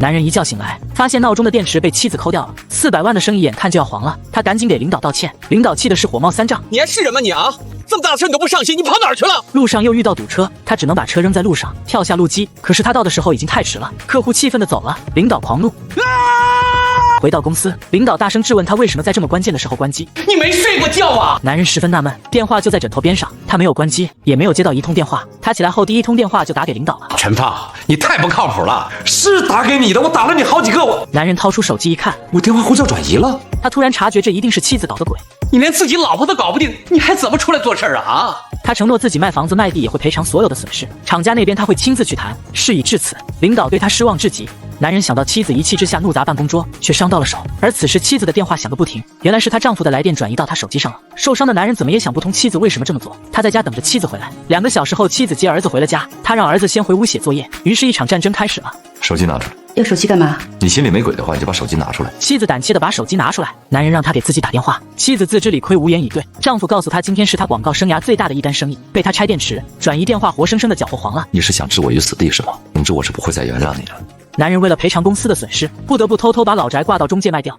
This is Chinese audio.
男人一觉醒来，发现闹钟的电池被妻子抠掉了，400万的生意眼看就要黄了，他赶紧给领导道歉。领导气的是火冒三丈：“你还是人吗你啊？这么大的事你都不上心，你跑哪儿去了？”路上又遇到堵车，他只能把车扔在路上，跳下路基。可是他到的时候已经太迟了，客户气愤的走了，领导狂怒。回到公司，领导大声质问他为什么在这么关键的时候关机。你没睡过觉啊？男人十分纳闷，电话就在枕头边上，他没有关机，也没有接到一通电话。他起来后第一通电话就打给领导了。陈胖，你太不靠谱了，是打给你的，我打了你好几个。男人掏出手机一看，我电话呼叫转移了。他突然察觉这一定是妻子搞的鬼。你连自己老婆都搞不定，你还怎么出来做事啊？他承诺自己卖房子卖地也会赔偿所有的损失，厂家那边他会亲自去谈。事已至此，领导对他失望至极。男人想到妻子一气之下怒砸办公桌，却伤到了手。而此时妻子的电话响个不停，原来是她丈夫的来电转移到她手机上了。受伤的男人怎么也想不通妻子为什么这么做。他在家等着妻子回来。2个小时后，妻子接儿子回了家，他让儿子先回屋写作业。于是，一场战争开始了。手机拿出来。要手机干嘛？你心里没鬼的话，你就把手机拿出来。妻子胆怯地把手机拿出来，男人让她给自己打电话。妻子自知理亏，无言以对。丈夫告诉她，今天是她广告生涯最大的一单生意，被她拆电池、转移电话，活生生的搅和黄了。你是想置我于死地是吗？总之我是不会再原谅你了。男人为了赔偿公司的损失，不得不偷偷把老宅挂到中介卖掉。